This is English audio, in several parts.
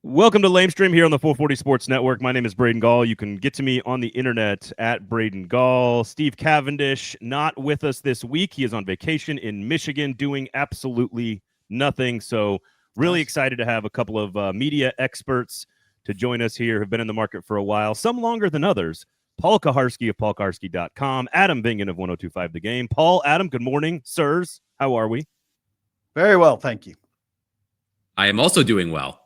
Welcome to Lamestream here on the 440 Sports Network. My name is Braden Gall. You can get to me on the internet at Braden Gall. Steve Cavendish not with us this week. He is on vacation in Michigan doing absolutely nothing. So really excited to have a couple of media experts to join us here who've been in the market for a while, some longer than others. Paul Kuharsky of paulkuharsky.com, Adam Vingan of 102.5 The Game. Paul, Adam, good morning. Sirs, how are we? Very well, thank you. I am also doing well.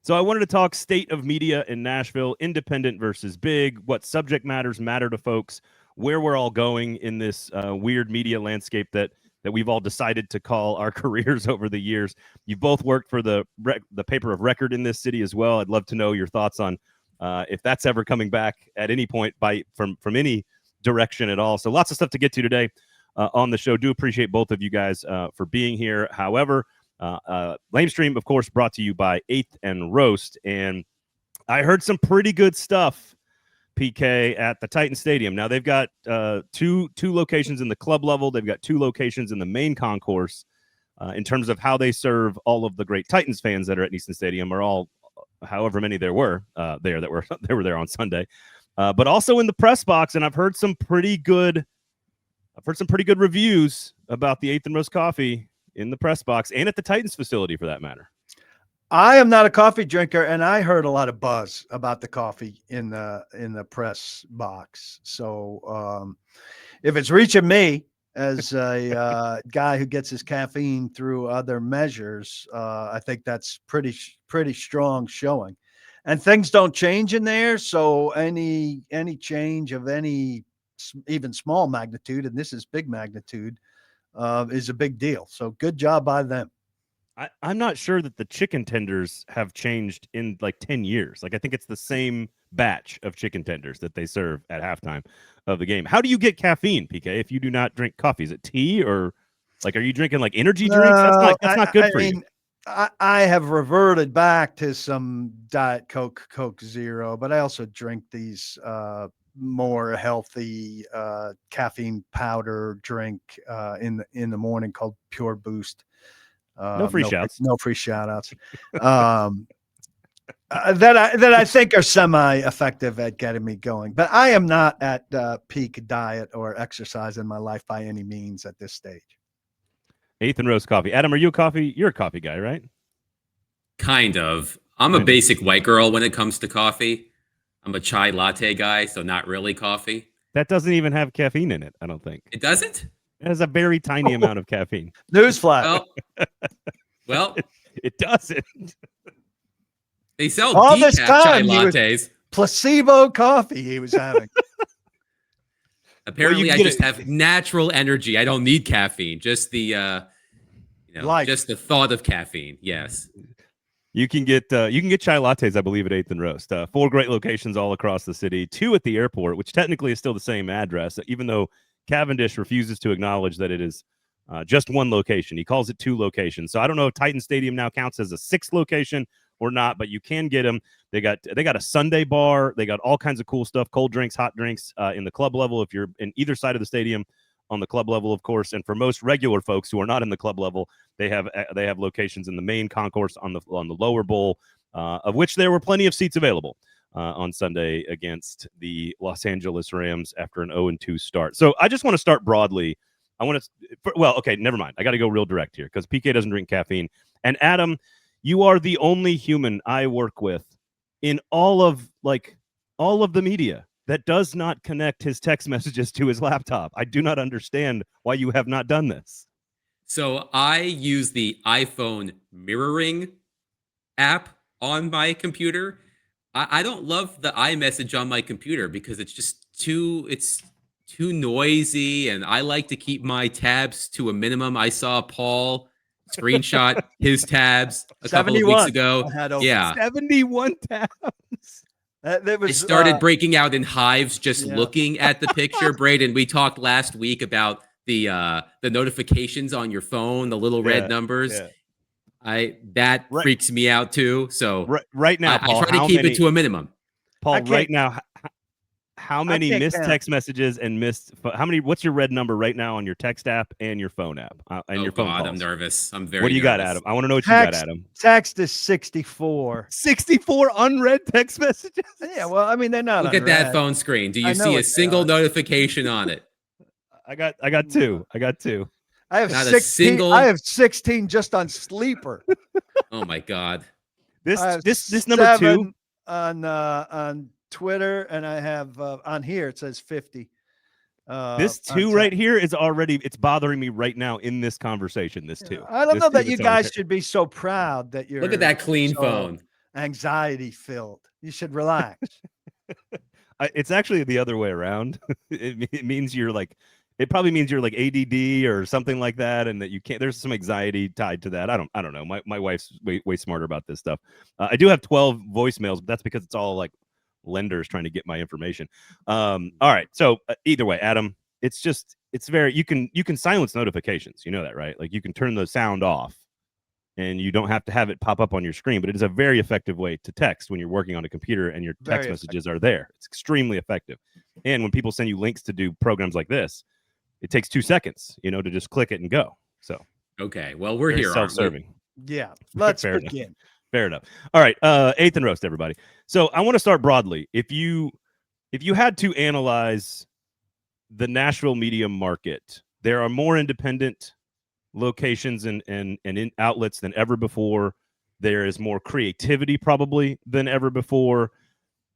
So I wanted to talk state of media in Nashville, independent versus big, what subject matters matter to folks, where we're all going in this weird media landscape that we've all decided to call our careers over the years. You've both worked for the paper of record in this city as well. I'd love to know your thoughts on if that's ever coming back at any point from any direction at all. So lots of stuff to get to today on the show. Do appreciate both of you guys for being here. However, Lamestream, of course, brought to you by 8th and Roast. And I heard some pretty good stuff, PK, at the Titan Stadium. Now, they've got two locations in the club level. They've got 2 locations in the main concourse in terms of how they serve all of the great Titans fans that are at Easton Stadium, or all, however many there were that were there on Sunday. But also in the press box, and I've heard some pretty good reviews about the 8th and Roast coffee in the press box and at the Titans facility, for that matter. I am not a coffee drinker, and I heard a lot of buzz about the coffee in the press box. So if it's reaching me as a guy who gets his caffeine through other measures, I think that's pretty strong showing. And things don't change in there, so any change of any even small magnitude, and this is big magnitude, is a big deal. So good job by them. I'm not sure that the chicken tenders have changed in like 10 years. Like, I think it's the same batch of chicken tenders that they serve at halftime of the game. How do you get caffeine, PK, if you do not drink coffee? Is it tea, or like, are you drinking like energy drinks? That's not good for you. I have reverted back to some Diet Coke Zero, but I also drink these more healthy caffeine powder drink in the morning called Pure Boost. No free shouts. No free shout outs. That I think are semi-effective at getting me going. But I am not at peak diet or exercise in my life by any means at this stage. 8th and Roast coffee. Adam, are you a coffee? You're a coffee guy, right? Kind of. I'm a basic white girl when it comes to coffee. I'm a chai latte guy, so not really coffee. That doesn't even have caffeine in it, I don't think. It doesn't? It has a very tiny amount of caffeine. Newsflash. Well, it doesn't. They sell all decaf this time chai lattes. Placebo coffee he was having. Apparently, I just have natural energy. I don't need caffeine. Just the, just the thought of caffeine. Yes. You can get chai lattes, I believe, at 8th and Roast. 4 great locations all across the city, 2 at the airport, which technically is still the same address, even though Cavendish refuses to acknowledge that it is just 1 location. He calls it 2 locations. So I don't know if Titan Stadium now counts as a 6th location or not, but you can get them. They got a Sunday bar. They got all kinds of cool stuff, cold drinks, hot drinks in the club level if you're in either side of the stadium. On the club level, of course, and for most regular folks who are not in the club level, they have locations in the main concourse on the lower bowl, of which there were plenty of seats available on Sunday against the Los Angeles Rams after an 0-2 start. So I just want to start broadly. Never mind. I got to go real direct here because PK doesn't drink caffeine. And Adam, you are the only human I work with in all of the media that does not connect his text messages to his laptop. I do not understand why you have not done this. So I use the iPhone mirroring app on my computer. I don't love the iMessage on my computer because it's just too noisy, and I like to keep my tabs to a minimum. I saw Paul screenshot his tabs a couple of weeks ago. 71 tabs. I started breaking out in hives just looking at the picture. Braden, we talked last week about the notifications on your phone, the little red numbers. That freaks me out too. So right now, Paul, I try to keep it to a minimum. Paul, right now, how many missed count. text messages and what's your red number right now on your text app and your phone app and your phone calls? I'm nervous. I'm very What do you nervous. got, Adam? I want to know what you got, Adam. Text is 64. 64 unread text messages? Yeah, well, I mean, they're not Look unread. at that phone screen. Do you see a single notification on it? I got two. I have Not 16. I have 16 just on Sleeper. Oh my God. This number 2 on Twitter, and I have on here it says 50. This 2 right here is it's bothering me right now in this conversation. This 2. I don't know that you guys should be so proud that you're. Look at that clean phone. Anxiety filled. You should relax. It's actually the other way around. It means you're like. It probably means you're like ADD or something like that, and that you can't. There's some anxiety tied to that. I don't know. My wife's way smarter about this stuff. I do have 12 voicemails, but that's because it's all like lenders trying to get my information. All right. So either way, Adam, it's very. You can silence notifications. You know that, right? Like you can turn the sound off, and you don't have to have it pop up on your screen. But it is a very effective way to text when you're working on a computer and your text messages are there. It's extremely effective. And when people send you links to do programs like this, it takes 2 seconds, to just click it and go. So, okay. Well, we're here. Self-serving. Yeah. Let's Fair begin. Enough. Fair enough. All right. 8th and Roast, everybody. So I want to start broadly. If you had to analyze the Nashville media market, there are more independent locations and in outlets than ever before. There is more creativity probably than ever before.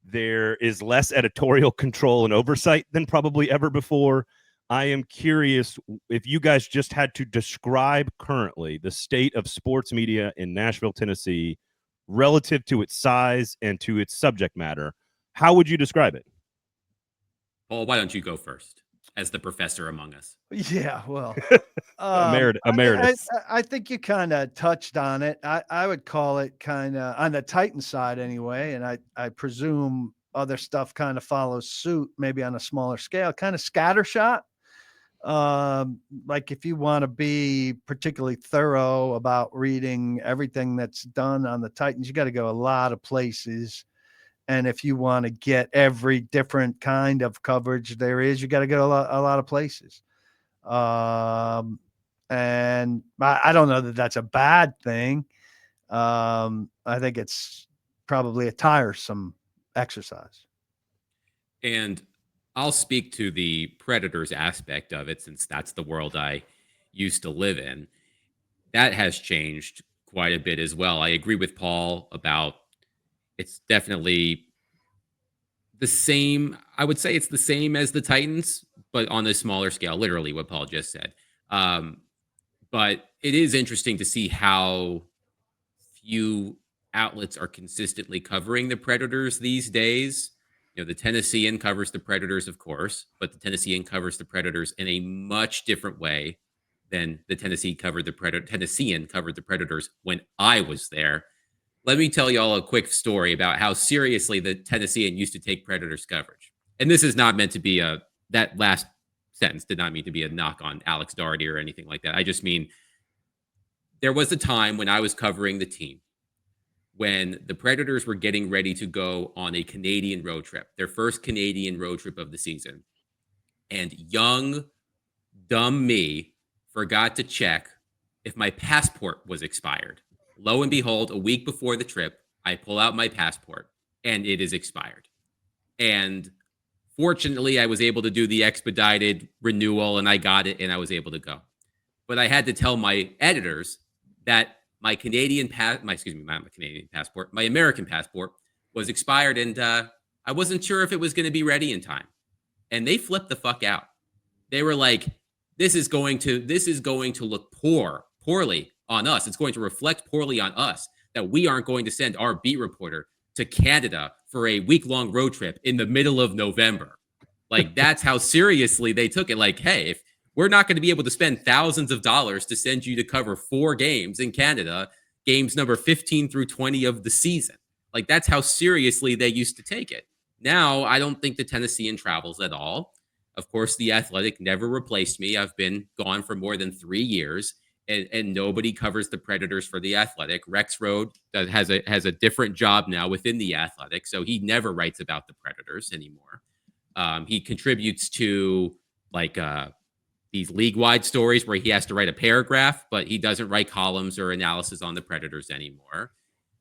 There is less editorial control and oversight than probably ever before. I am curious if you guys just had to describe currently the state of sports media in Nashville, Tennessee, relative to its size and to its subject matter. How would you describe it? Paul, why don't you go first as the professor among us? Yeah, well, emeritus. I think you kind of touched on it. I would call it kind of on the Titan side anyway, and I presume other stuff kind of follows suit, maybe on a smaller scale, kind of scattershot. Like if you want to be particularly thorough about reading everything that's done on the Titans, you got to go a lot of places. And if you want to get every different kind of coverage there is, you got to go a lot of places. And I don't know that that's a bad thing. I think it's probably a tiresome exercise. And I'll speak to the Predators aspect of it, since that's the world I used to live in. That has changed quite a bit as well. I agree with Paul about it's definitely the same. I would say it's the same as the Titans, but on a smaller scale, literally what Paul just said. But it is interesting to see how few outlets are consistently covering the Predators these days. The Tennessean covers the Predators, of course, but the Tennessean covers the Predators in a much different way than the Tennessean covered the Predators when I was there. Let me tell y'all a quick story about how seriously the Tennessean used to take Predators coverage. And this is not meant to be that last sentence did not mean to be a knock on Alex Daugherty or anything like that. I just mean there was a time when I was covering the team when the Predators were getting ready to go on a Canadian road trip, their first Canadian road trip of the season. And young, dumb me forgot to check if my passport was expired. Lo and behold, a week before the trip, I pull out my passport and it is expired. And fortunately, I was able to do the expedited renewal and I got it and I was able to go. But I had to tell my editors that my American passport was expired, and I wasn't sure if it was going to be ready in time. And they flipped the fuck out. They were like, "This is going to look poorly on us. It's going to reflect poorly on us that we aren't going to send our beat reporter to Canada for a week-long road trip in the middle of November." Like that's how seriously they took it. Like, hey, if we're not going to be able to spend thousands of dollars to send you to cover 4 games in Canada, games number 15 through 20 of the season. Like that's how seriously they used to take it. Now, I don't think the Tennessean travels at all. Of course, the Athletic never replaced me. I've been gone for more than 3 years, and nobody covers the Predators for the Athletic. Rex Rode has a different job now within the Athletic, so he never writes about the Predators anymore. He contributes to like these league-wide stories where he has to write a paragraph, but he doesn't write columns or analysis on the Predators anymore.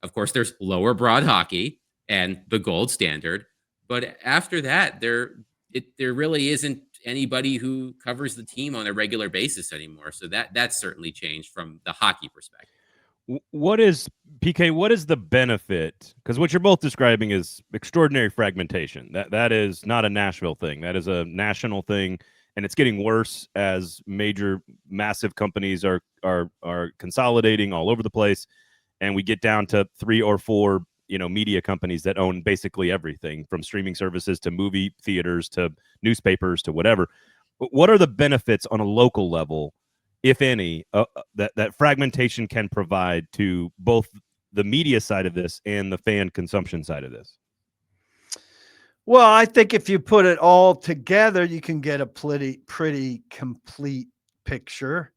Of course, there's lower broad hockey and the gold standard, but after that, there really isn't anybody who covers the team on a regular basis anymore. So that's certainly changed from the hockey perspective. What is PK? What is the benefit? Because what you're both describing is extraordinary fragmentation. That is not a Nashville thing. That is a national thing, and it's getting worse as massive companies are consolidating all over the place, and we get down to 3 or 4 media companies that own basically everything, from streaming services to movie theaters to newspapers to whatever. But what are the benefits on a local level, if any, that fragmentation can provide to both the media side of this and the fan consumption side of this? Well, I think if you put it all together, you can get a pretty complete picture.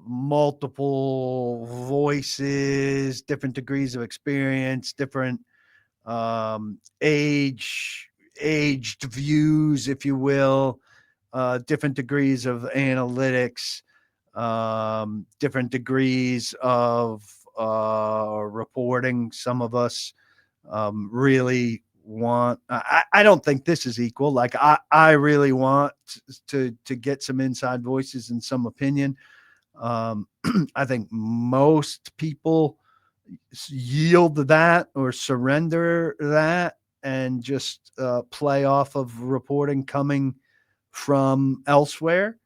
Multiple voices, different degrees of experience, different aged views, if you will, different degrees of analytics, different degrees of reporting. Some of us really want, I don't think this is equal. Like I really want to get some inside voices and some opinion. I think most people yield that or surrender that and just play off of reporting coming from elsewhere.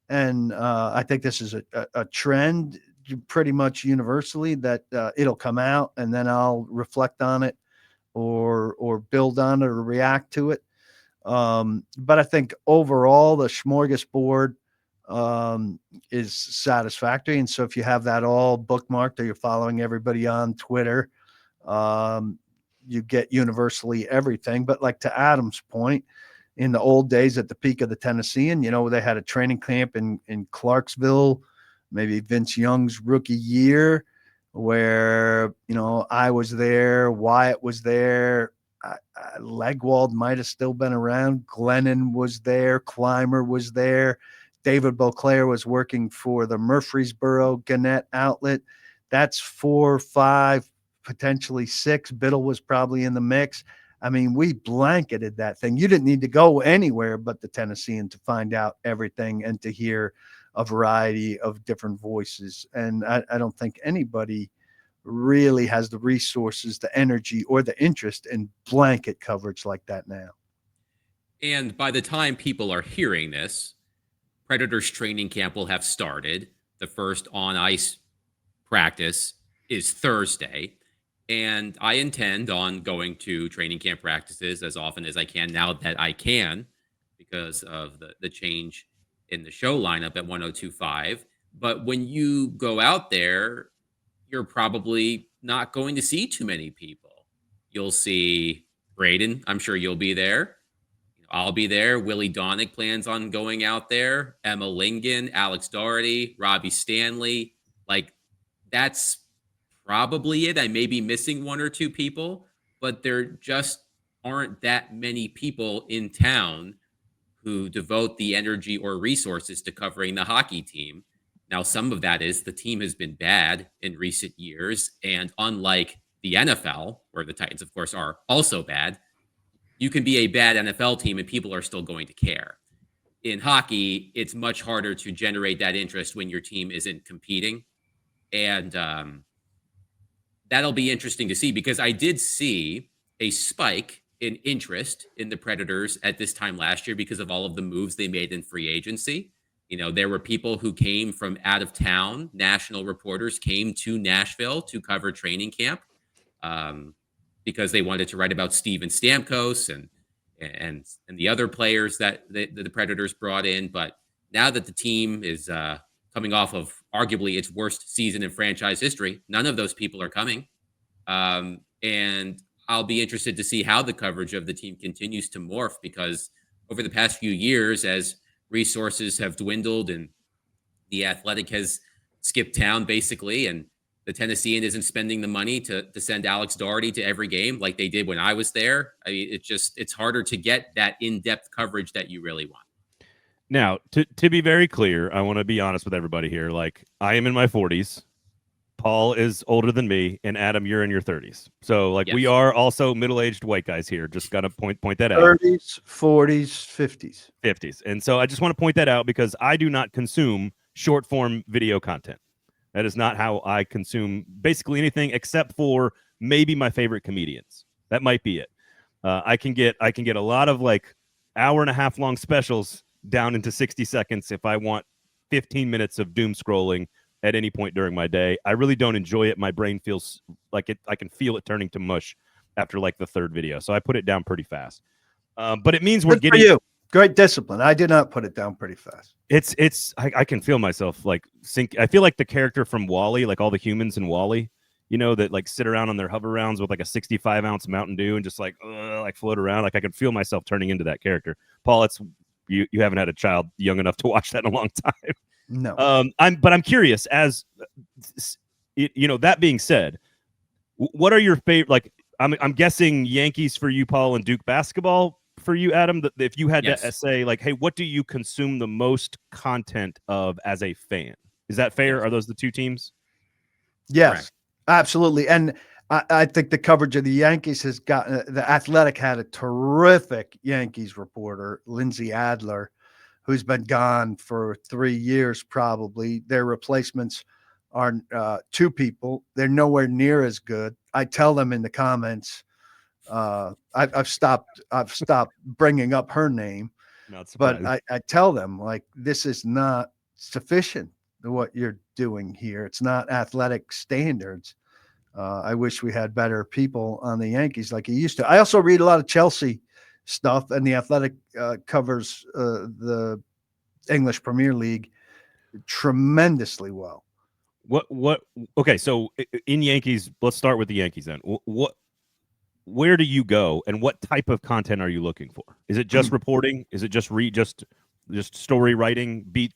And I think this is a trend pretty much universally that it'll come out and then I'll reflect on it or build on it or react to it. But I think overall the smorgasbord is satisfactory. And so if you have that all bookmarked or you're following everybody on Twitter, you get universally everything. But like to Adam's point, in the old days at the peak of the Tennessean, they had a training camp in Clarksville, maybe Vince Young's rookie year, where, I was there, Wyatt was there, Legwald might have still been around, Glennon was there, Clymer was there, David Beauclair was working for the Murfreesboro Gannett outlet. That's 4, 5, potentially 6. Biddle was probably in the mix. I mean, we blanketed that thing. You didn't need to go anywhere but the Tennessean to find out everything and to hear a variety of different voices. And I don't think anybody really has the resources, the energy, or the interest in blanket coverage like that now. And by the time people are hearing this, Predators training camp will have started. The first on-ice practice is Thursday. And I intend on going to training camp practices as often as I can now that I can, because of the change in the show lineup at 102.5. But when you go out there, you're probably not going to see too many people. You'll see Braden. I'm sure you'll be there. I'll be there. Willie Donick plans on going out there. Emma Lingen, Alex Doherty, Robbie Stanley. Like, that's probably it. I may be missing 1 or 2 people, but there just aren't that many people in town who devote the energy or resources to covering the hockey team. Now, some of that is the team has been bad in recent years. And unlike the NFL, where the Titans, of course, are also bad, you can be a bad NFL team and people are still going to care. In hockey, it's much harder to generate that interest when your team isn't competing. And that'll be interesting to see, because I did see a spike in interest in the Predators at this time last year because of all of the moves they made in free agency. There were people who came from out of town. National reporters came to Nashville to cover training camp because they wanted to write about Steven Stamkos and the other players that the Predators brought in. But now that the team is coming off of arguably its worst season in franchise history, none of those people are coming. And I'll be interested to see how the coverage of the team continues to morph, because over the past few years, as resources have dwindled and the Athletic has skipped town basically, and the Tennessean isn't spending the money to send Alex Daugherty to every game like they did when I was there. I mean, it's harder to get that in-depth coverage that you really want. Now, to be very clear, I want to be honest with everybody here. Like, I am in my 40s. Paul is older than me, and Adam, you're in your 30s. So, like, we are also middle-aged white guys here. Just got to point that out. 30s, 40s, 50s. 50s. And so I just want to point that out because I do not consume short-form video content. That is not how I consume basically anything except for maybe my favorite comedians. That might be it. I can get a lot of like hour and a half long specials down into 60 seconds if I want 15 minutes of doom scrolling at any point during my day. I really don't enjoy it. My brain feels like it. I can feel it turning to mush after like the third video. So I put it down pretty fast. But it means we're Good for getting you. Great discipline. I did not put it down pretty fast. I can feel myself like sink. I feel like the character from WALL-E, like all the humans in WALL-E, you know, that like sit around on their hover rounds with like a 65-ounce Mountain Dew and just like float around. Like I can feel myself turning into that character. Paul, it's you haven't had a child young enough to watch that in a long time. No. I'm curious, as you know, that being said, what are your favorite, like I'm guessing Yankees for you, Paul, and Duke basketball for you, Adam. That if you had to say, like, hey, what do you consume the most content of as a fan? Is that fair? Are those the two teams? Yes, correct. Absolutely. And I think the coverage of the Yankees has gotten, the Athletic had a terrific Yankees reporter, Lindsay Adler, who's been gone for 3 years, probably. Their replacements are 2 people. They're nowhere near as good. I tell them in the comments, I've stopped bringing up her name, but I tell them, like, this is not sufficient to what you're doing here. It's not athletic standards. I wish we had better people on the Yankees like he used to. I also read a lot of Chelsea stuff, and the Athletic covers the English Premier League tremendously well. Okay, so in Yankees, let's start with the Yankees then. Where do you go, and what type of content are you looking for? Is it just reporting? Is it just story writing, beat,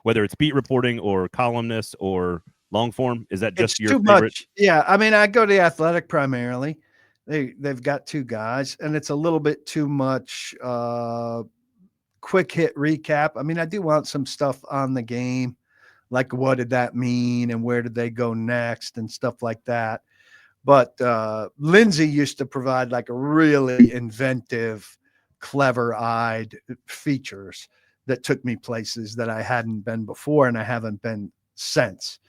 whether it's beat reporting or columnists or long form? Is that just your favorite? Much. Yeah, I mean, I go to the Athletic primarily. They've got 2 guys, and it's a little bit too much quick hit recap. I mean, I do want some stuff on the game, like what did that mean and where did they go next and stuff like that. But Lindsay used to provide like a really inventive, clever-eyed features that took me places that I hadn't been before, and I haven't been since.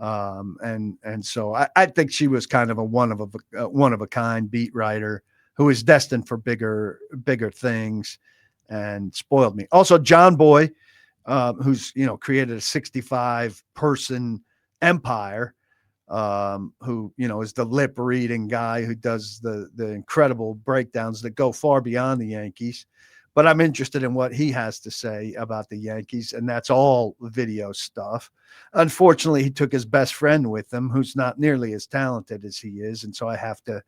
And so I think she was kind of a one of a kind beat writer who is destined for bigger things, and spoiled me. Also, John Boy, who's created a 65-person empire, who is the lip reading guy who does the incredible breakdowns that go far beyond the Yankees. But I'm interested in what he has to say about the Yankees, and that's all video stuff. Unfortunately, he took his best friend with him, who's not nearly as talented as he is, and so I have to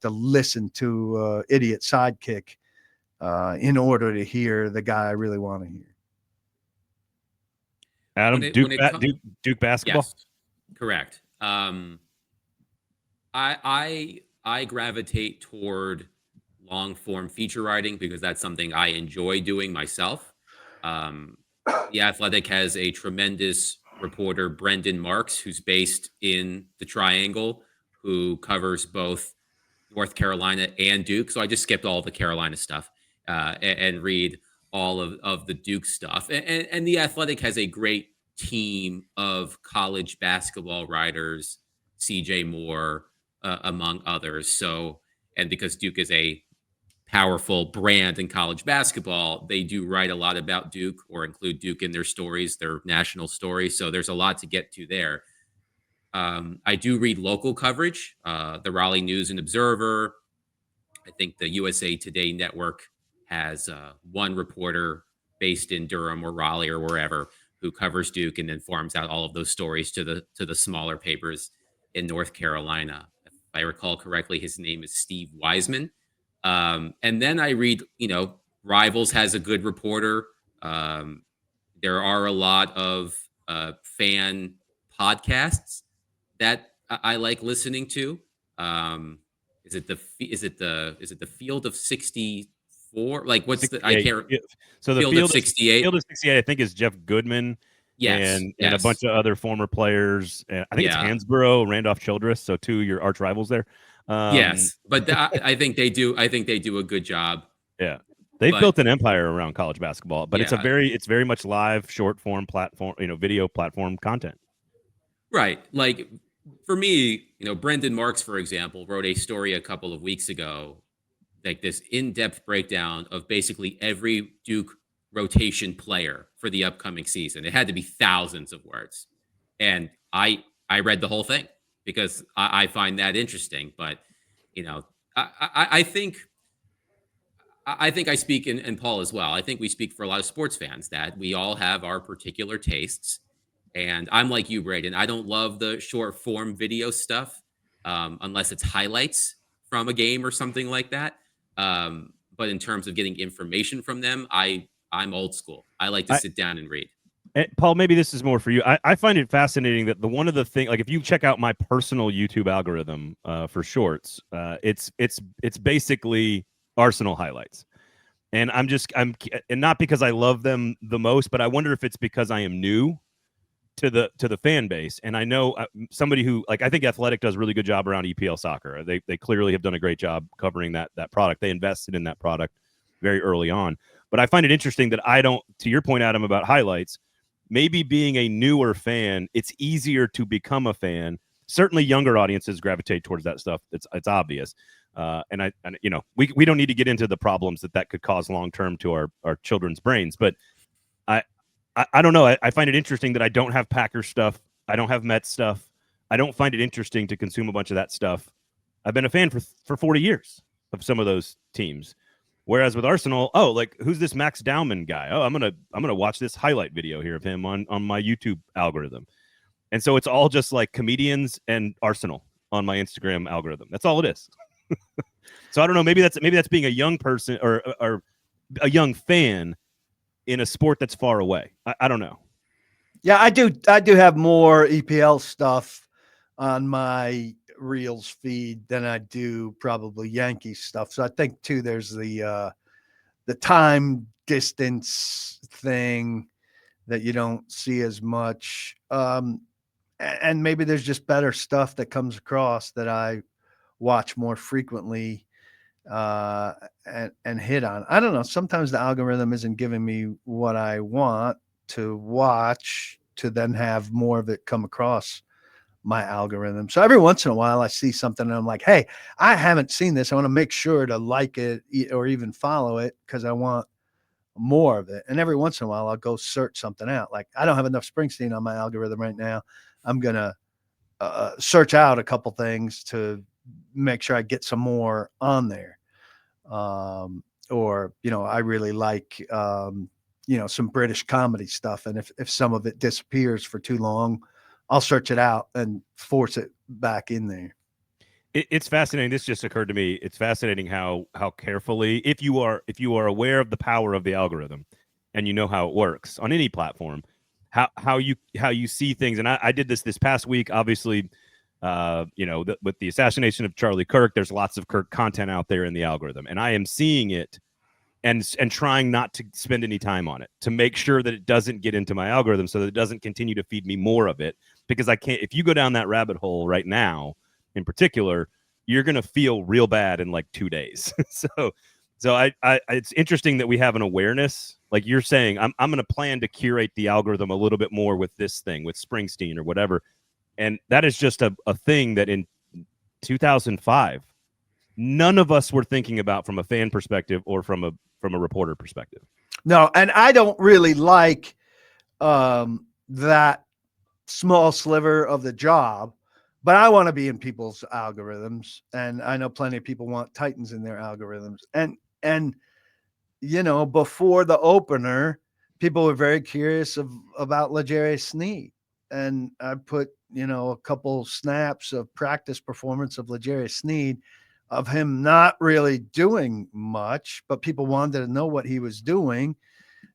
listen to idiot sidekick in order to hear the guy I really want to hear. Adam, Duke basketball. Yes, correct. I gravitate toward long form feature writing because that's something I enjoy doing myself. The Athletic has a tremendous reporter, Brendan Marks, who's based in the Triangle, who covers both North Carolina and Duke. So I just skipped all the Carolina stuff and read all of the Duke stuff. And the Athletic has a great team of college basketball writers, CJ Moore, among others. So, and because Duke is a powerful brand in college basketball, they do write a lot about Duke or include Duke in their stories, their national stories. So there's a lot to get to there. I do read local coverage, the Raleigh News and Observer. I think the USA Today network has one reporter based in Durham or Raleigh or wherever who covers Duke and then farms out all of those stories to the smaller papers in North Carolina. If I recall correctly, his name is Steve Wiseman. And then I read, Rivals has a good reporter. There are a lot of fan podcasts that I like listening to. Is it the Field of 64? Like, what's the, I 68. can't. So the Field of 68. Field of 68, I think, is Jeff Goodman Yes, and a bunch of other former players. And I think it's Hansborough, Randolph Childress, so two of your arch rivals there. Yes, but I think they do. I think they do a good job. Yeah, they've built an empire around college basketball, but it's very much live, short form platform, video platform content. Right. Like, for me, Brendan Marks, for example, wrote a story a couple of weeks ago, like this in-depth breakdown of basically every Duke rotation player for the upcoming season. It had to be thousands of words, and I read the whole thing because I find that interesting. But I think I speak, and Paul as well. I think we speak for a lot of sports fans that we all have our particular tastes. And I'm like you, Braden. I don't love the short form video stuff unless it's highlights from a game or something like that. But in terms of getting information from them, I'm old school. I like to sit down and read. And Paul, maybe this is more for you. I find it fascinating that one of the things, like if you check out my personal YouTube algorithm for shorts, it's basically Arsenal highlights. And I'm not because I love them the most, but I wonder if it's because I am new to the fan base. And I know somebody who, like, I think Athletic does a really good job around EPL soccer. They clearly have done a great job covering that product. They invested in that product very early on. But I find it interesting that I don't, to your point, Adam, about highlights, maybe being a newer fan, it's easier to become a fan. Certainly younger audiences gravitate towards that stuff. It's obvious. And we don't need to get into the problems that could cause long-term to our children's brains, but I don't know. I find it interesting that I don't have Packers stuff. I don't have Mets stuff. I don't find it interesting to consume a bunch of that stuff. I've been a fan for 40 years of some of those teams. Whereas with Arsenal, like, who's this Max Dowman guy? Oh, I'm gonna watch this highlight video here of him on my YouTube algorithm. And so it's all just like comedians and Arsenal on my Instagram algorithm. That's all it is. So I don't know. Maybe that's being a young person or a young fan in a sport that's far away. I don't know. Yeah, I do have more EPL stuff on my Reels feed than I do probably Yankees stuff. So I think too, there's the time distance thing that you don't see as much. And maybe there's just better stuff that comes across that I watch more frequently and hit on. I don't know. Sometimes the algorithm isn't giving me what I want to watch to then have more of it come across my algorithm. So every once in a while I see something and I'm like, hey, I haven't seen this. I want to make sure to like it or even follow it because I want more of it. And every once in a while I'll go search something out. Like, I don't have enough Springsteen on my algorithm right now. I'm going to search out a couple things to make sure I get some more on there. Or, I really like, some British comedy stuff. And if some of it disappears for too long, I'll search it out and force it back in there. It's fascinating. This just occurred to me. It's fascinating how carefully, if you are aware of the power of the algorithm and you know how it works on any platform, how you see things. And I did this past week, obviously, with the assassination of Charlie Kirk, there's lots of Kirk content out there in the algorithm, and I am seeing it and trying not to spend any time on it to make sure that it doesn't get into my algorithm so that it doesn't continue to feed me more of it, because I can't, if you go down that rabbit hole right now in particular, you're going to feel real bad in like 2 days. So I it's interesting that we have an awareness, like you're saying. I'm going to plan to curate the algorithm a little bit more with this thing, with Springsteen or whatever. And that is just a thing that in 2005, none of us were thinking about from a fan perspective or from a reporter perspective. No, and I don't really like that small sliver of the job, but I want to be in people's algorithms. And I know plenty of people want Titans in their algorithms. And before the opener, people were very curious about L'Jarius Sneed. And I put, a couple snaps of practice performance of L'Jarius Sneed of him not really doing much, but people wanted to know what he was doing.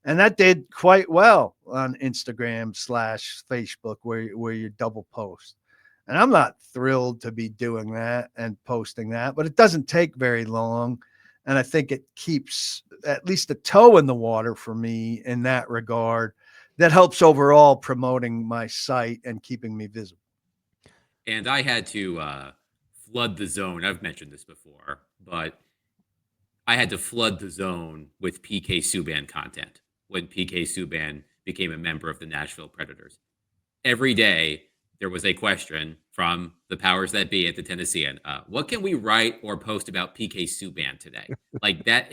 And that did quite well on Instagram /Facebook where you double post. And I'm not thrilled to be doing that and posting that, but it doesn't take very long. And I think it keeps at least a toe in the water for me in that regard. That helps overall promoting my site and keeping me visible. And I had to flood the zone. I've mentioned this before, but I had to flood the zone with PK Subban content when PK Subban became a member of the Nashville Predators. Every day, there was a question from the powers that be at the Tennessean. What can we write or post about PK Subban today? Like that,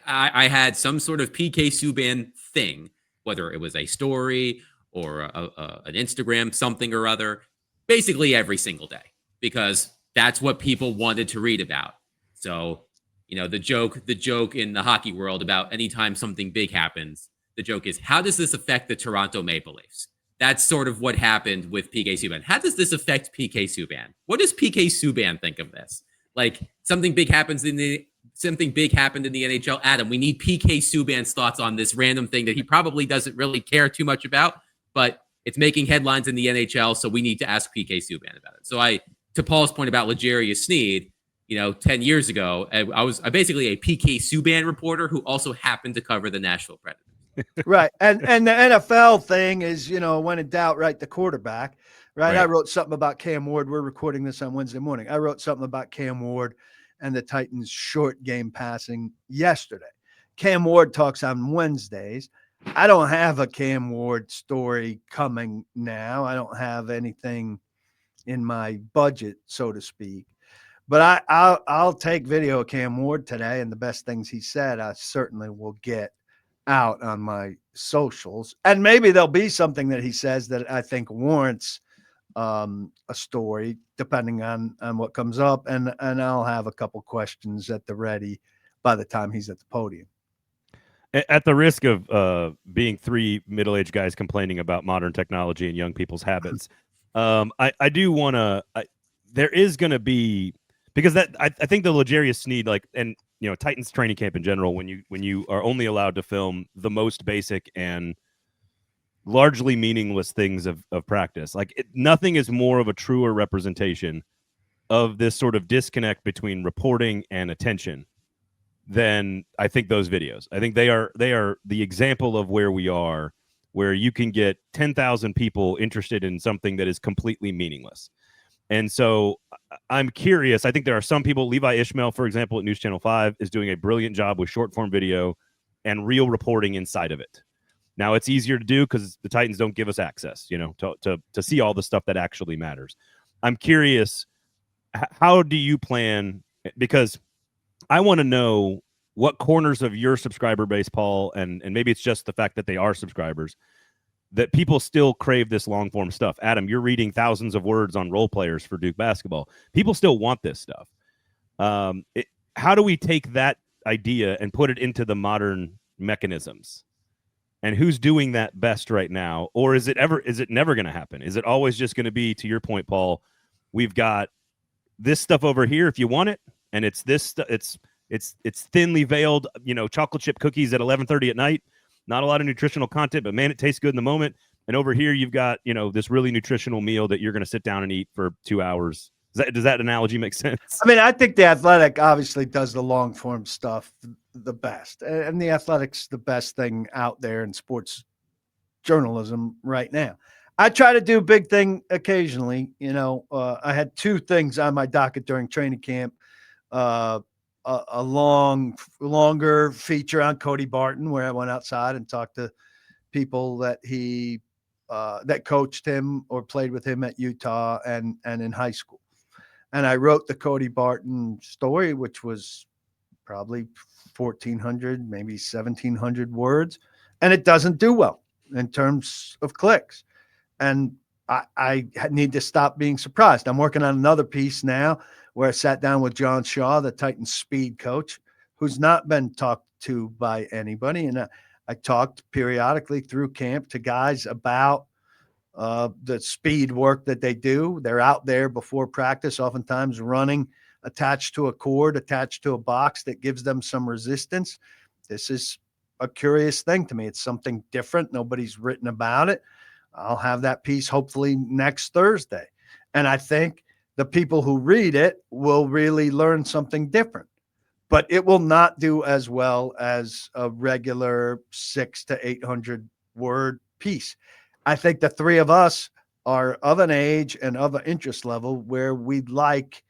I had some sort of PK Subban thing, whether it was a story or an Instagram something or other, basically every single day, because that's what people wanted to read about. So, the joke in the hockey world about anytime something big happens, the joke is, how does this affect the Toronto Maple Leafs? That's sort of what happened with PK Subban. How does this affect PK Subban? What does PK Subban think of this? Like something big happened in the NHL. Adam, we need PK Subban's thoughts on this random thing that he probably doesn't really care too much about, but it's making headlines in the NHL, so we need to ask PK Subban about it. So to Paul's point about L'Jarius Sneed, 10 years ago, I was basically a PK Subban reporter who also happened to cover the Nashville Predators. Right. And the NFL thing is, when in doubt, write the quarterback, right? I wrote something about Cam Ward. We're recording this on Wednesday morning. I wrote something about Cam Ward and the Titans short game passing yesterday. Cam Ward talks on Wednesdays. I don't have a Cam Ward story coming now. I don't have anything in my budget, so to speak. But I'll take video of Cam Ward today, and the best things he said, I certainly will get out on my socials. And maybe there'll be something that he says that I think warrants a story, depending on what comes up. And I'll have a couple questions at the ready by the time he's at the podium. At the risk of being three middle-aged guys complaining about modern technology and young people's habits, I do want to. There is going to be, because I think the L'Jarius Sneed, and Titans training camp in general, when you are only allowed to film the most basic and largely meaningless things of practice, nothing is more of a truer representation of this sort of disconnect between reporting and attention than I think those videos. I think they are the example of where we are, where you can get 10,000 people interested in something that is completely meaningless. And so I'm curious. I think there are some people, Levi Ishmael, for example, at News Channel 5 is doing a brilliant job with short form video and real reporting inside of it. Now it's easier to do because the Titans don't give us access, to see all the stuff that actually matters. I'm curious, how do you plan? Because I want to know what corners of your subscriber base, Paul, and maybe it's just the fact that they are subscribers, that people still crave this long form stuff. Adam, you're reading thousands of words on role players for Duke basketball. People still want this stuff. How do we take that idea and put it into the modern mechanisms? And who's doing that best right now? Or is it never going to happen? Is it always just going to be, to your point, Paul, we've got this stuff over here if you want it, and it's this, it's thinly veiled, chocolate chip cookies at 11:30 at night. Not a lot of nutritional content, but man, it tastes good in the moment. And over here, you've got, this really nutritional meal that you're going to sit down and eat for 2 hours. Does that analogy make sense? I mean, I think The Athletic obviously does the long form stuff the best. And The Athletic's the best thing out there in sports journalism right now. I try to do a big thing occasionally. I had two things on my docket during training camp. A longer feature on Cody Barton, where I went outside and talked to people that that coached him or played with him at Utah and in high school. And I wrote the Cody Barton story, which was probably 1,400, maybe 1,700 words. And it doesn't do well in terms of clicks. And I need to stop being surprised. I'm working on another piece now where I sat down with John Shaw, the Titans speed coach, who's not been talked to by anybody. And I talked periodically through camp to guys about the speed work that they do. They're out there before practice, oftentimes running attached to a cord, attached to a box that gives them some resistance. This is a curious thing to me. It's something different. Nobody's written about it. I'll have that piece hopefully next Thursday. And I think the people who read it will really learn something different, but it will not do as well as a regular 600 to 800 word piece. I think the three of us are of an age and of an interest level where we'd like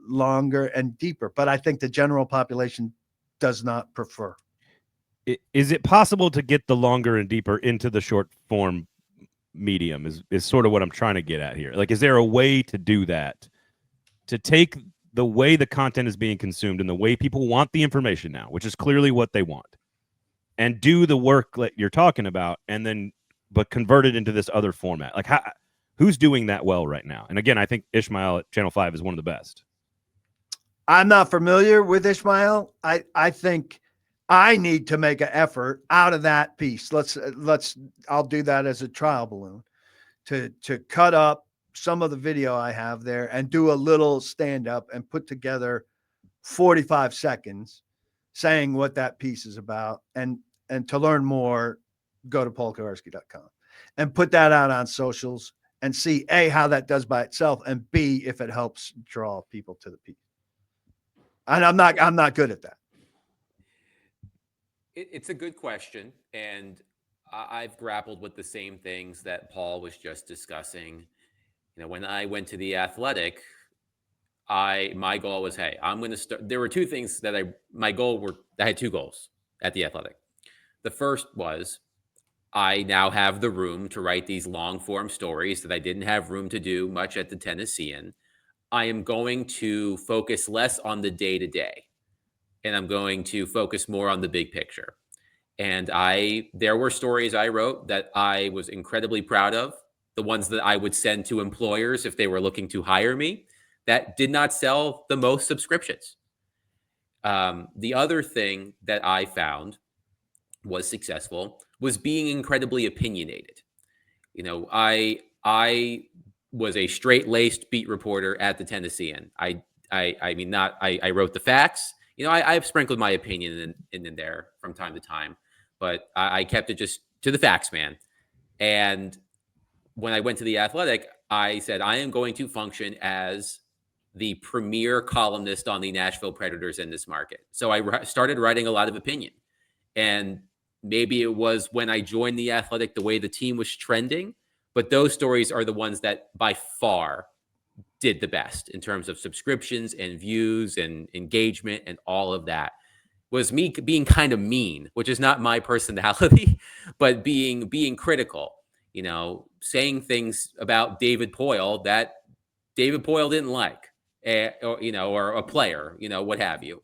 longer and deeper, but I think the general population does not prefer. Is it possible to get the longer and deeper into the short form medium is sort of what I'm trying to get at here? Like, is there a way to do that, to take the way the content is being consumed and the way people want the information now, which is clearly what they want, and do the work that you're talking about, and then but convert it into this other format? Like, who's doing that well right now? And again, I think Ishmael at Channel 5 is one of the best. I'm not familiar with Ishmael. I think I need to make an effort out of that piece. I'll do that as a trial balloon to cut up some of the video I have there and do a little stand up and put together 45 seconds saying what that piece is about. And to learn more, go to paulkuharsky.com and put that out on socials and see A, how that does by itself, and B, if it helps draw people to the piece. And I'm not good at that. It's a good question. And I've grappled with the same things that Paul was just discussing. You know, when I went to the Athletic, my goal was, hey, I'm going to start. There were two things that I had two goals at the Athletic. The first was, I now have the room to write these long form stories that I didn't have room to do much at the Tennessean. I am going to focus less on the day to day, and I'm going to focus more on the big picture. And there were stories I wrote that I was incredibly proud of, the ones that I would send to employers if they were looking to hire me, that did not sell the most subscriptions. The other thing that I found was successful was being incredibly opinionated. You know, I was a straight-laced beat reporter at the Tennessean. I wrote the facts. You know, I've sprinkled my opinion in there from time to time, but I kept it just to the facts, man. And when I went to the Athletic, I said, I am going to function as the premier columnist on the Nashville Predators in this market. So I started writing a lot of opinion. And maybe it was when I joined the Athletic, the way the team was trending, but those stories are the ones that by far did the best in terms of subscriptions and views and engagement, and all of that was me being kind of mean, which is not my personality, but being critical, you know, saying things about David Poile that David Poile didn't like, or a player, you know, what have you.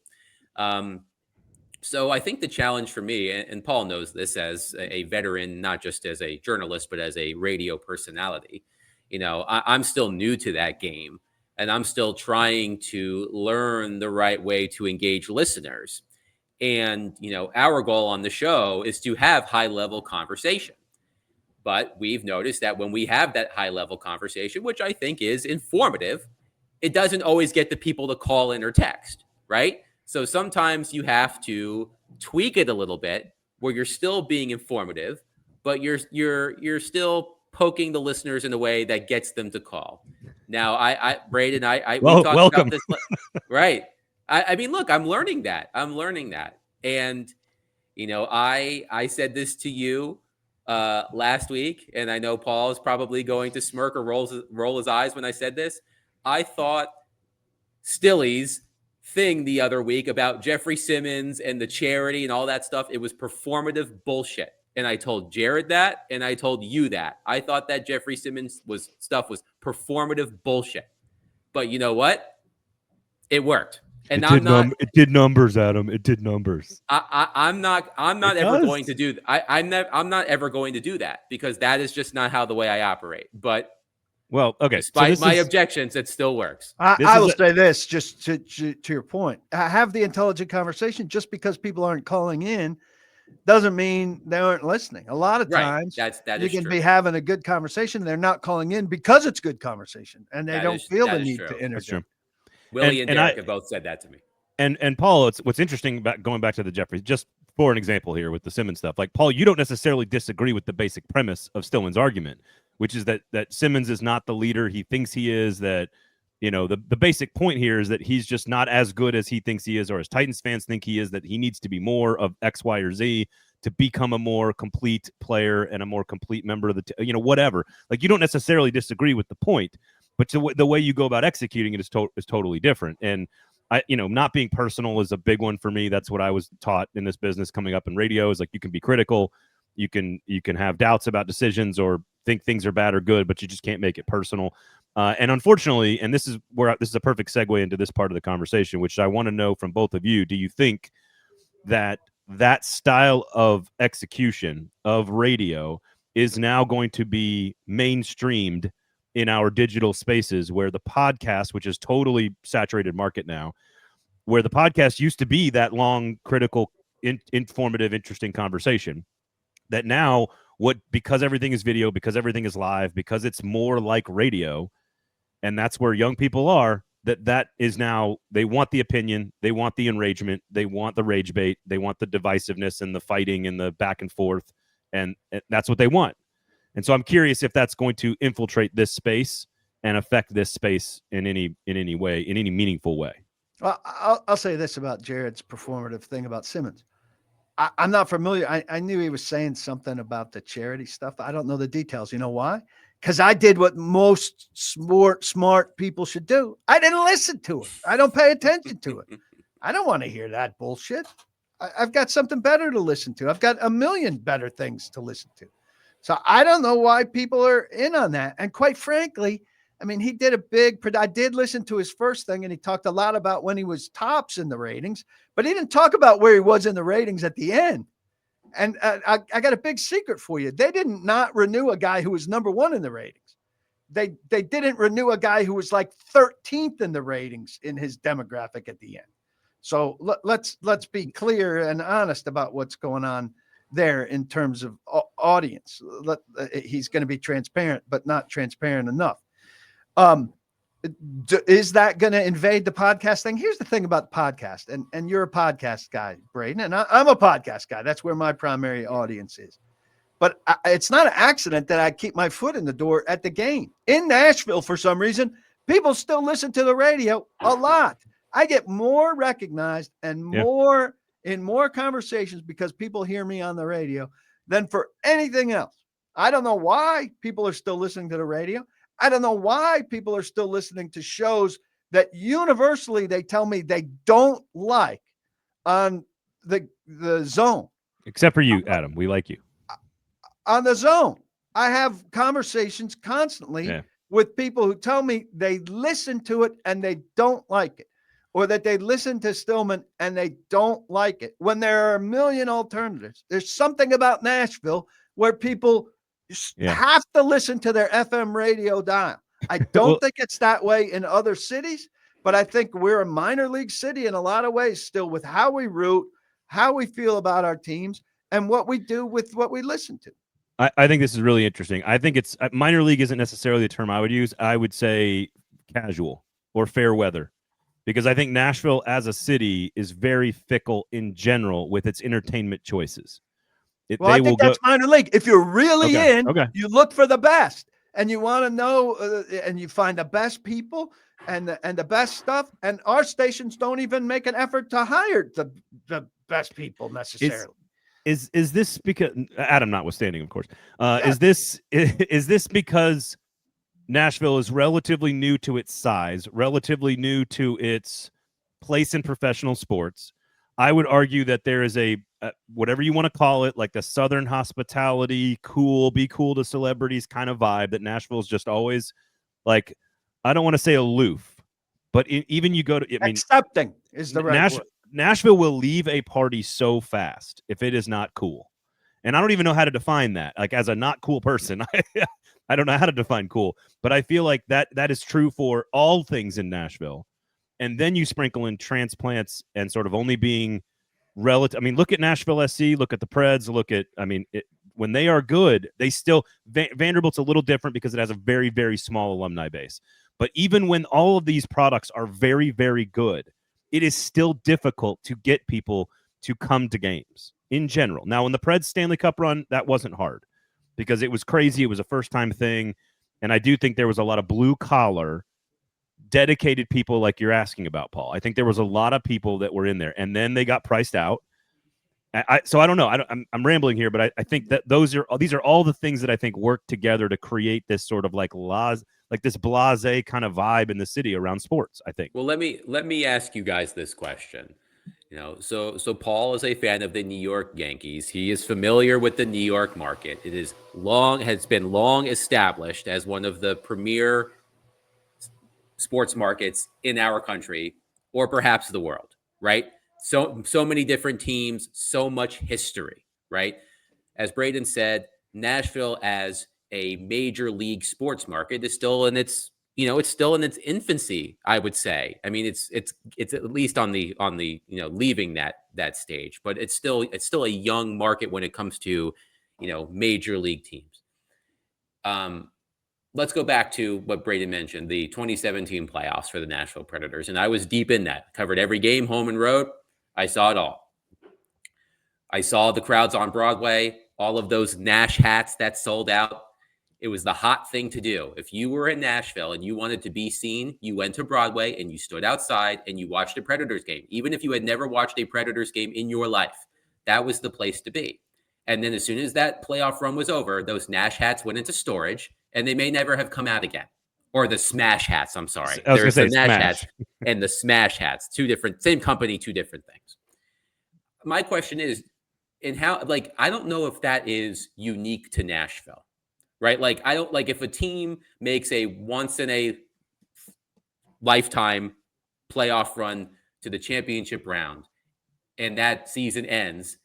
So I think the challenge for me, and Paul knows this as a veteran, not just as a journalist, but as a radio personality, you know, I'm still new to that game, and I'm still trying to learn the right way to engage listeners. And, you know, our goal on the show is to have high level conversation. But we've noticed that when we have that high level conversation, which I think is informative, it doesn't always get the people to call in or text, right? So sometimes you have to tweak it a little bit where you're still being informative, but you're still poking the listeners in a way that gets them to call. Now, Braden, we talked welcome. about this, right? I mean, look, I'm learning that. And, you know, I said this to you last week, and I know Paul is probably going to smirk or roll his eyes when I said this. I thought Stilly's thing the other week about Jeffrey Simmons and the charity and all that stuff, it was performative bullshit. And I told Jared that, and I told you that. I thought that Jeffrey Simmons stuff was performative bullshit. But you know what? It worked. And it did numbers, Adam. It did numbers. I'm not ever going to do that. I'm not ever going to do that, because that is just not how the way I operate. But well, okay. Despite my objections, it still works. I will say this, just to your point. Have the intelligent conversation. Just because people aren't calling in doesn't mean they aren't listening. A lot of times you can be having a good conversation. They're not calling in because it's good conversation, and they don't feel the need to interject. Willie and Derek have both said that to me. And Paul, what's interesting about going back to the Jeffrey, just for an example here with the Simmons stuff, like, Paul, you don't necessarily disagree with the basic premise of Stillman's argument, which is that Simmons is not the leader he thinks he is, that, you know, the basic point here is that he's just not as good as he thinks he is, or as Titans fans think he is, that he needs to be more of X, Y, or Z to become a more complete player and a more complete member of the you know, whatever. Like, you don't necessarily disagree with the point, but the way you go about executing it is totally different. And I, you know, not being personal is a big one for me. That's what I was taught in this business coming up in radio, is like, you can be critical, you can have doubts about decisions or think things are bad or good, but you just can't make it personal. And unfortunately, and this is a perfect segue into this part of the conversation, which I want to know from both of you, do you think that style of execution of radio is now going to be mainstreamed in our digital spaces, where the podcast, which is totally saturated market now, where the podcast used to be that long, critical, informative, interesting conversation, that now because everything is video, because everything is live, because it's more like radio, and that's where young people are, that is now, they want the opinion, they want the enragement, they want the rage bait, they want the divisiveness and the fighting and the back and forth, and that's what they want. And so I'm curious if that's going to infiltrate this space and affect this space in any way, in any meaningful way. Well, I'll say this about Jared's performative thing about Simmons. I'm not familiar. I knew he was saying something about the charity stuff. I don't know the details. You know why? Because I did what most smart people should do. I didn't listen to it. I don't pay attention to it. I don't want to hear that bullshit. I've got something better to listen to. I've got a million better things to listen to. So I don't know why people are in on that. And quite frankly, I mean, he did I did listen to his first thing, and he talked a lot about when he was tops in the ratings, but he didn't talk about where he was in the ratings at the end. And I got a big secret for you. They didn't not renew a guy who was number one in the ratings. They didn't renew a guy who was like 13th in the ratings in his demographic at the end. So let's be clear and honest about what's going on there in terms of audience. He's going to be transparent, but not transparent enough. Is that going to invade the podcast thing? Here's the thing about the podcast, and you're a podcast guy, Braden, and I'm a podcast guy. That's where my primary audience is. But it's not an accident that I keep my foot in the door at the game. In Nashville, for some reason, people still listen to the radio a lot. I get more recognized and more conversations because people hear me on the radio than for anything else. I don't know why people are still listening to the radio. I don't know why people are still listening to shows that universally they tell me they don't like on the Zone. Except for you, Adam. We like you. On the Zone. I have conversations constantly with people who tell me they listen to it and they don't like it, or that they listen to Stillman and they don't like it, when there are a million alternatives. There's something about Nashville where people have to listen to their FM radio dial. I don't think it's that way in other cities, but I think we're a minor league city in a lot of ways still, with how we root, how we feel about our teams, and what we do with what we listen to. I think this is really interesting. I think it's minor league isn't necessarily the term I would use. I would say casual or fair weather, because I think Nashville as a city is very fickle in general with its entertainment choices. I think that's minor league. If you're really you look for the best, and you want to know, and you find the best people and the best stuff. And our stations don't even make an effort to hire the best people necessarily. Is this because, Adam notwithstanding, of course, is this because Nashville is relatively new to its size, relatively new to its place in professional sports? I would argue that there is a whatever you want to call it, like the Southern hospitality, be cool to celebrities kind of vibe that Nashville is just always like, I don't want to say aloof, but even you go to, accepting is the right word. Nashville will leave a party so fast if it is not cool. And I don't even know how to define that. Like, as a not cool person, I don't know how to define cool, but I feel like that is true for all things in Nashville. And then you sprinkle in transplants and sort of only being relative. I mean, look at Nashville SC, look at the Preds, when they are good, they still, Vanderbilt's a little different because it has a very, very small alumni base. But even when all of these products are very, very good, it is still difficult to get people to come to games in general. Now, in the Preds Stanley Cup run, that wasn't hard. because it was crazy. It was a first-time thing. And I do think there was a lot of blue-collar, dedicated people like you're asking about, Paul. I think there was a lot of people that were in there, and then they got priced out. So I don't know. I'm rambling here, but I think that these are all the things that I think work together to create this sort of like this blasé kind of vibe in the city around sports, I think. Well, let me ask you guys this question. So Paul is a fan of the New York Yankees. He is familiar with the New York market. It has been long established as one of the premier sports markets in our country, or perhaps the world, right? So many different teams, so much history, right? As Braden said, Nashville as a major league sports market is still in its infancy, I would say. I mean, it's at least on the leaving that stage, but it's still a young market when it comes to, major league teams. Let's go back to what Braden mentioned, the 2017 playoffs for the Nashville Predators. And I was deep in that, covered every game, home and road. I saw it all. I saw the crowds on Broadway, all of those Nash hats that sold out. It was the hot thing to do. If you were in Nashville and you wanted to be seen, you went to Broadway and you stood outside and you watched a Predators game. Even if you had never watched a Predators game in your life, that was the place to be. And then as soon as that playoff run was over, those Nash hats went into storage and they may never have come out again. Or the Smash hats, I'm sorry. There's the Nash Smash hats and the Smash hats, same company, two different things. My question is, I don't know if that is unique to Nashville, right? Like, I don't if a team makes a once in a lifetime playoff run to the championship round and that season ends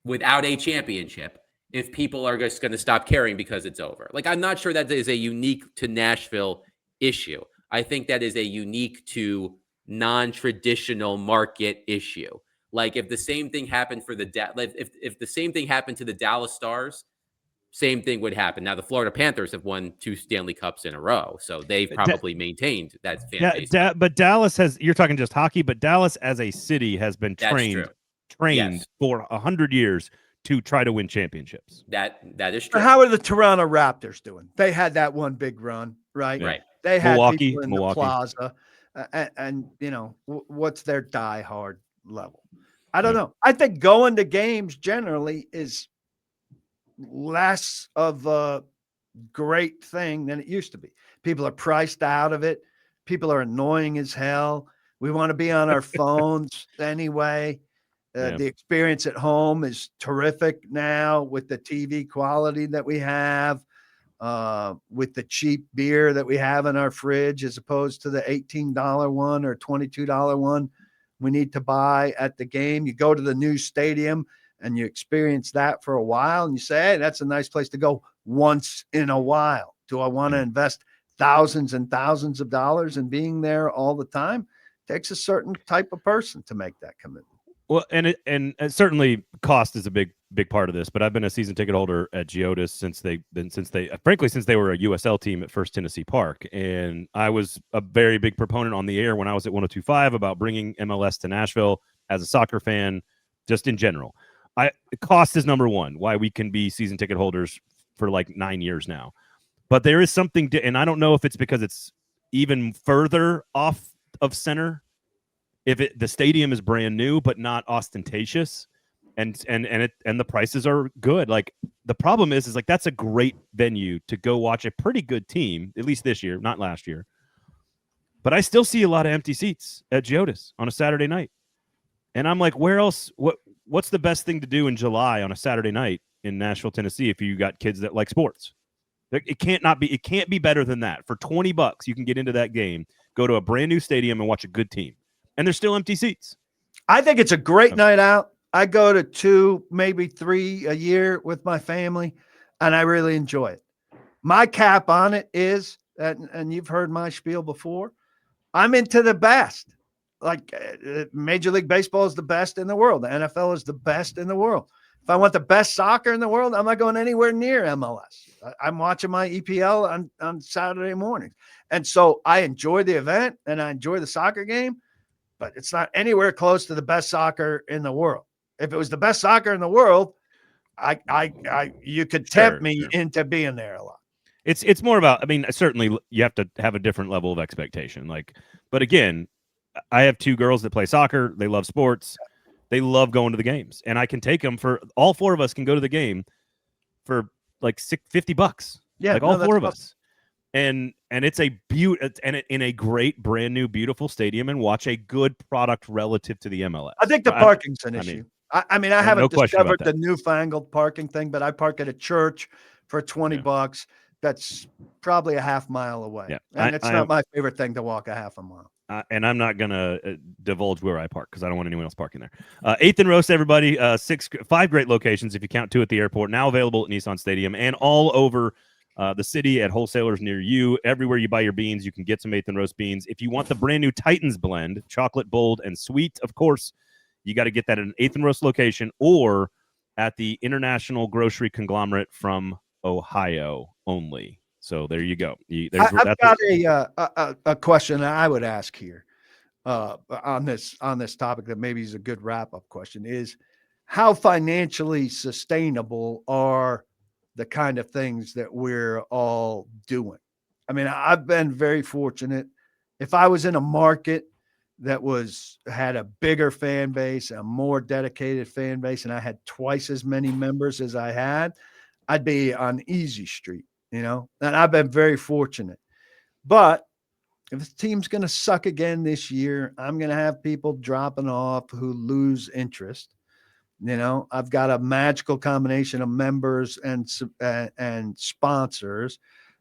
without a championship, if people are just going to stop caring because it's over. I'm not sure that is a unique to Nashville issue. I think that is a unique to non-traditional market issue. If the same thing happened for if the same thing happened to the Dallas Stars, same thing would happen. Now the Florida Panthers have won 2 Stanley Cups in a row, so they've probably maintained that fan base. But Dallas you're talking just hockey, but Dallas as a city has been trained yes. for 100 years to try to win championships. That is true. How are the Toronto Raptors doing? They had that one big run, right? Right. They had people in the plaza, and what's their diehard level? I don't know. I think going to games generally is less of a great thing than it used to be. People are priced out of it. People are annoying as hell. We want to be on our phones anyway. The experience at home is terrific now with the TV quality that we have, with the cheap beer that we have in our fridge, as opposed to the $18 one or $22 one we need to buy at the game. You go to the new stadium and you experience that for a while and you say, hey, that's a nice place to go once in a while. Do I want to invest thousands and thousands of dollars in being there all the time? It takes a certain type of person to make that commitment. Well, and certainly cost is a big part of this, but I've been a season ticket holder at Geodis since they were a USL team at First Tennessee Park, and I was a very big proponent on the air when I was at 102.5 about bringing MLS to Nashville as a soccer fan, just in general. Cost is number one, why we can be season ticket holders for 9 years now. But there is something, and I don't know if it's because it's even further off of center. If the stadium is brand new but not ostentatious, and the prices are good. The problem is that's a great venue to go watch a pretty good team, at least this year, not last year. But I still see a lot of empty seats at Geodis on a Saturday night. And I'm like, where else? What's the best thing to do in July on a Saturday night in Nashville, Tennessee, if you got kids that like sports? It can't be better than that. For $20, you can get into that game, go to a brand new stadium and watch a good team. And there's still empty seats. I think it's a great night out. I go to 2, maybe 3 a year with my family, and I really enjoy it. My cap on it is, and you've heard my spiel before, I'm into the best. Major League Baseball is the best in the world. The NFL is the best in the world. If I want the best soccer in the world, I'm not going anywhere near MLS. I'm watching my EPL on Saturday mornings. And so I enjoy the event and I enjoy the soccer game, but it's not anywhere close to the best soccer in the world. If it was the best soccer in the world, you could tempt me into being there a lot. It's more about, I mean, certainly you have to have a different level of expectation. Like, but again, I have 2 girls that play soccer. They love sports. They love going to the games, and I can take them for all 4 of us can go to the game for like $50. Yeah, like all 4 of us. And it's a in a great brand new beautiful stadium, and watch a good product relative to the MLS. I think the parking's an issue. I mean, I haven't discovered the newfangled parking thing, but I park at a church for $20. That's probably a half mile away. Yeah. And it's not my favorite thing to walk a half a mile. And I'm not going to divulge where I park because I don't want anyone else parking there. 8th and Roast, everybody. 5 great locations if you count 2 at the airport. Now available at Nissan Stadium and all over the city at wholesalers near you. Everywhere you buy your beans, you can get some 8th and Roast beans. If you want the brand new Titans blend, chocolate, bold, and sweet, of course, you got to get that at an 8th and Roast location or at the International Grocery Conglomerate from Ohio only. So there you go. I've got a question that I would ask here on this topic that maybe is a good wrap-up question is, how financially sustainable are the kind of things that we're all doing? I mean, I've been very fortunate. If I was in a market that had a bigger fan base, a more dedicated fan base, and I had twice as many members as I had, I'd be on easy street, and I've been very fortunate. But if the team's going to suck again this year, I'm going to have people dropping off who lose interest. I've got a magical combination of members and sponsors,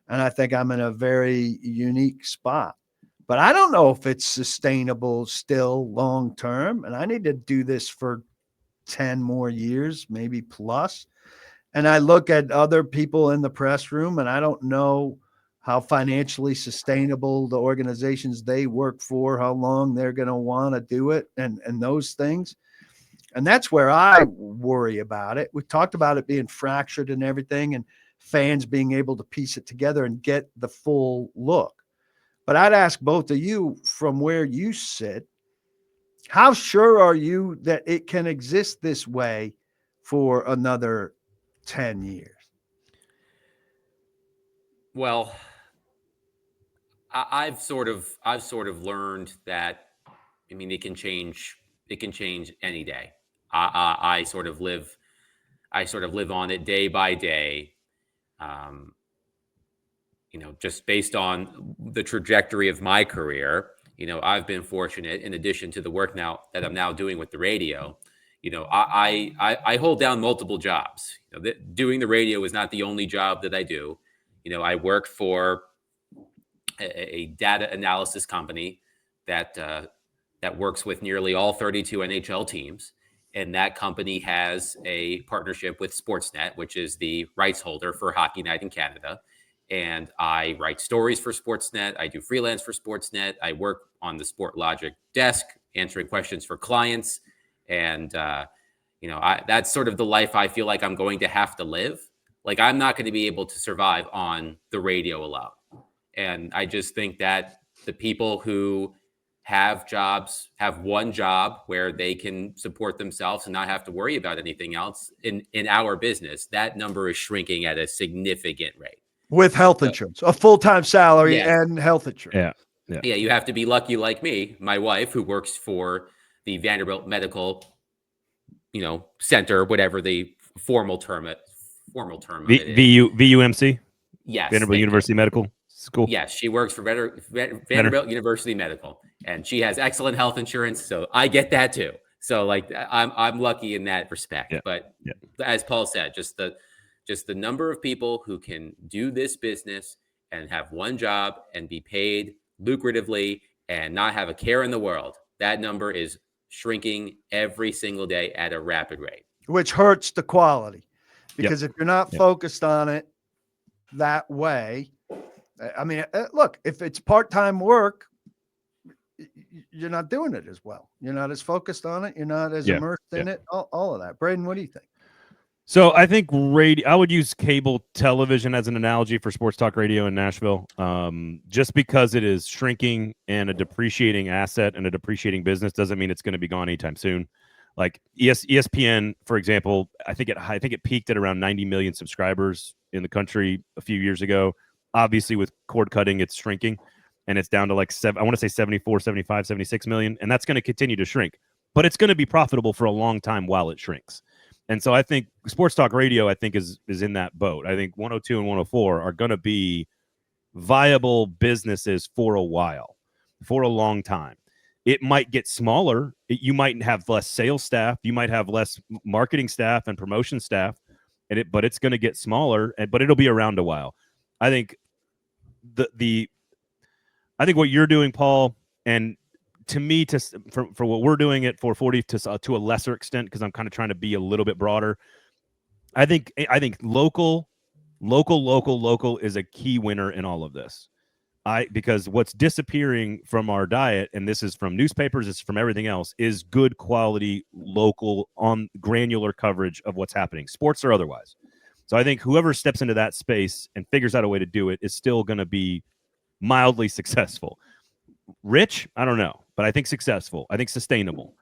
and I think I'm in a very unique spot. But I don't know if it's sustainable still long term, and I need to do this for 10 more years, maybe plus. And I look at other people in the press room, and I don't know how financially sustainable the organizations they work for, how long they're going to want to do it, and those things. And that's where I worry about it. We talked about it being fractured and everything, and fans being able to piece it together and get the full look. But I'd ask both of you, from where you sit, how sure are you that it can exist this way for another 10 years? Well, I've sort of learned that, I mean, it can change any day. I sort of live on it day by day. Just based on the trajectory of my career, I've been fortunate, in addition to the work now that I'm now doing with the radio. I hold down multiple jobs. Doing the radio is not the only job that I do. I work for a data analysis company that works with nearly all 32 NHL teams. And that company has a partnership with Sportsnet, which is the rights holder for Hockey Night in Canada. And I write stories for Sportsnet. I do freelance for Sportsnet. I work on the Sport Logic desk, answering questions for clients. And, that's sort of the life I feel like I'm going to have to live. Like, I'm not going to be able to survive on the radio alone. And I just think that the people who have jobs, have one job where they can support themselves and not have to worry about anything else in our business, that number is shrinking at a significant rate. With health insurance, a full-time salary and health insurance. Yeah. You have to be lucky, like me, my wife, who works for the Vanderbilt Medical, Center, whatever the formal term of it is. VUMC? Yes. Vanderbilt University Medical School? Yes, she works for Vanderbilt University Medical, and she has excellent health insurance, so I get that too. So, I'm lucky in that respect. But as Paul said, just the number of people who can do this business and have one job and be paid lucratively and not have a care in the world, that number is shrinking every single day at a rapid rate. Which hurts the quality, because if you're not focused on it that way, I mean, look, if it's part-time work, you're not doing it as well. You're not as focused on it. You're not as immersed in it. All of that. Braden, what do you think? So I think I would use cable television as an analogy for sports talk radio in Nashville, just because it is shrinking and a depreciating asset and a depreciating business doesn't mean it's going to be gone anytime soon. Like ESPN, for example, I think it peaked at around 90 million subscribers in the country a few years ago. Obviously, with cord cutting, it's shrinking, and it's down to like I want to say 74, 75, 76 million, and that's going to continue to shrink. But it's going to be profitable for a long time while it shrinks. And so I think sports talk radio, I think, is in that boat. I think 102 and 104 are going to be viable businesses for a while, for a long time. It might get smaller. You might have less sales staff. You might have less marketing staff and promotion staff, but it's going to get smaller. But it'll be around a while. I think I think what you're doing, Paul, and to me, for what we're doing at 440 to a lesser extent, because I'm kind of trying to be a little bit broader. I think local is a key winner in all of this. Because what's disappearing from our diet, and this is from newspapers, it's from everything else, is good quality local on granular coverage of what's happening, sports or otherwise. So I think whoever steps into that space and figures out a way to do it is still going to be mildly successful. Rich, I don't know, but I think successful. I think sustainable.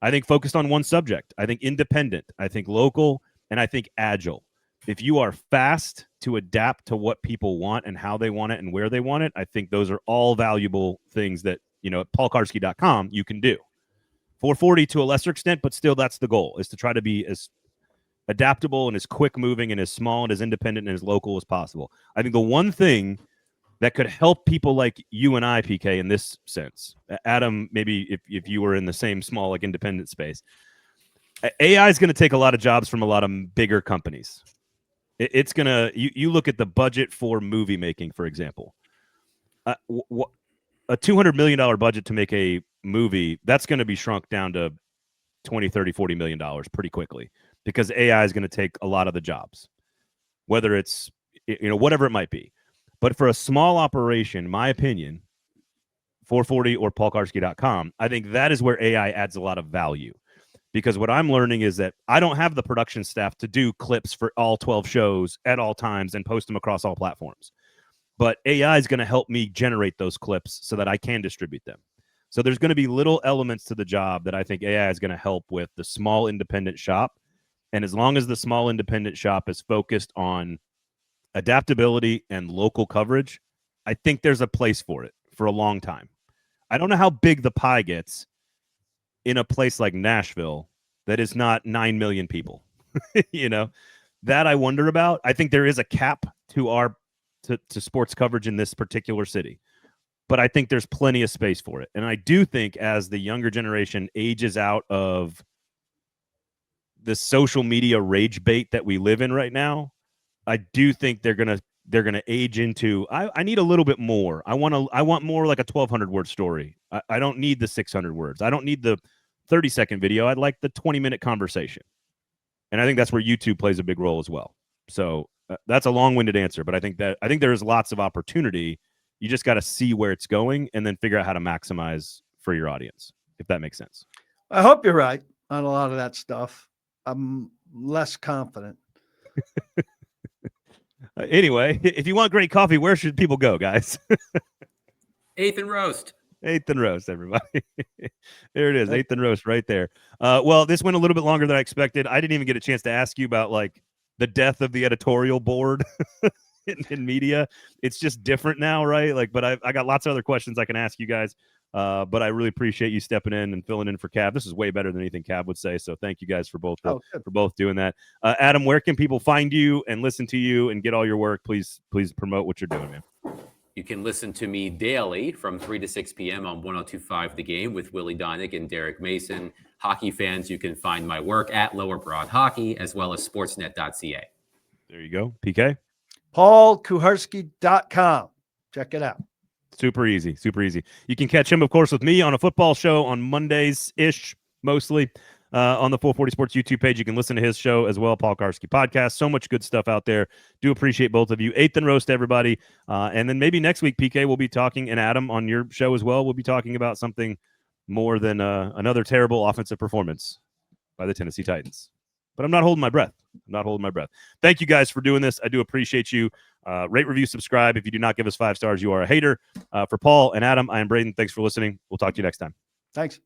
I think focused on one subject. I think independent. I think local, and I think agile. If you are fast to adapt to what people want and how they want it and where they want it, I think those are all valuable things that, at paulkuharsky.com you can do. 440 to a lesser extent, but still that's the goal, is to try to be as adaptable and as quick moving and as small and as independent and as local as possible. I think the one thing that could help people like you and I, PK, in this sense, Adam, maybe if you were in the same small, like independent space, AI is going to take a lot of jobs from a lot of bigger companies. It's going to, you look at the budget for movie making, for example, a $200 million budget to make a movie, that's going to be shrunk down to 20, 30, $40 million pretty quickly, because AI is going to take a lot of the jobs, whether it's, whatever it might be. But for a small operation, my opinion, 440 or paulkuharsky.com, I think that is where AI adds a lot of value. Because what I'm learning is that I don't have the production staff to do clips for all 12 shows at all times and post them across all platforms. But AI is going to help me generate those clips so that I can distribute them. So there's going to be little elements to the job that I think AI is going to help with the small independent shop. And as long as the small independent shop is focused on adaptability and local coverage, I think there's a place for it for a long time. I don't know how big the pie gets in a place like Nashville that is not 9 million people. That I wonder about. I think there is a cap to to sports coverage in this particular city, but I think there's plenty of space for it. And I do think as the younger generation ages out of the social media rage bait that we live in right now, I do think they're gonna age into, I need a little bit more. I want more like a 1,200 word story. I don't need the 600 words. I don't need the 30-second video. I'd like the 20-minute conversation. And I think that's where YouTube plays a big role as well. So that's a long-winded answer, but I think there is lots of opportunity. You just got to see where it's going and then figure out how to maximize for your audience, if that makes sense. I hope you're right on a lot of that stuff. I'm less confident. Anyway, if you want great coffee, where should people go, guys? 8th and Roast. 8th and Roast, everybody. There it is, 8th and Roast right there. Well, this went a little bit longer than I expected. I didn't even get a chance to ask you about like the death of the editorial board in media. It's just different now, right? Like, but I got lots of other questions I can ask you guys. But I really appreciate you stepping in and filling in for Cav. This is way better than anything Cav would say. So thank you guys for both doing that. Adam, where can people find you and listen to you and get all your work? Please promote what you're doing, man. You can listen to me daily from 3 to 6 p.m. on 102.5 The Game with Willie Donick and Derek Mason. Hockey fans, you can find my work at Lower Broad Hockey as well as sportsnet.ca. There you go. PK? paulkuharsky.com. Check it out. Super easy. You can catch him, of course, with me on a football show on Mondays-ish, mostly, on the 440 Sports YouTube page. You can listen to his show as well, Paul Kuharsky Podcast. So much good stuff out there. Do appreciate both of you. 8th and Roast, everybody. And then maybe next week, PK, will be talking, and Adam, on your show as well, we'll be talking about something more than another terrible offensive performance by the Tennessee Titans. But I'm not holding my breath. Thank you guys for doing this. I do appreciate you. Rate, review, subscribe. If you do not give us 5 stars, you are a hater. For Paul and Adam, I am Braden. Thanks for listening. We'll talk to you next time. Thanks.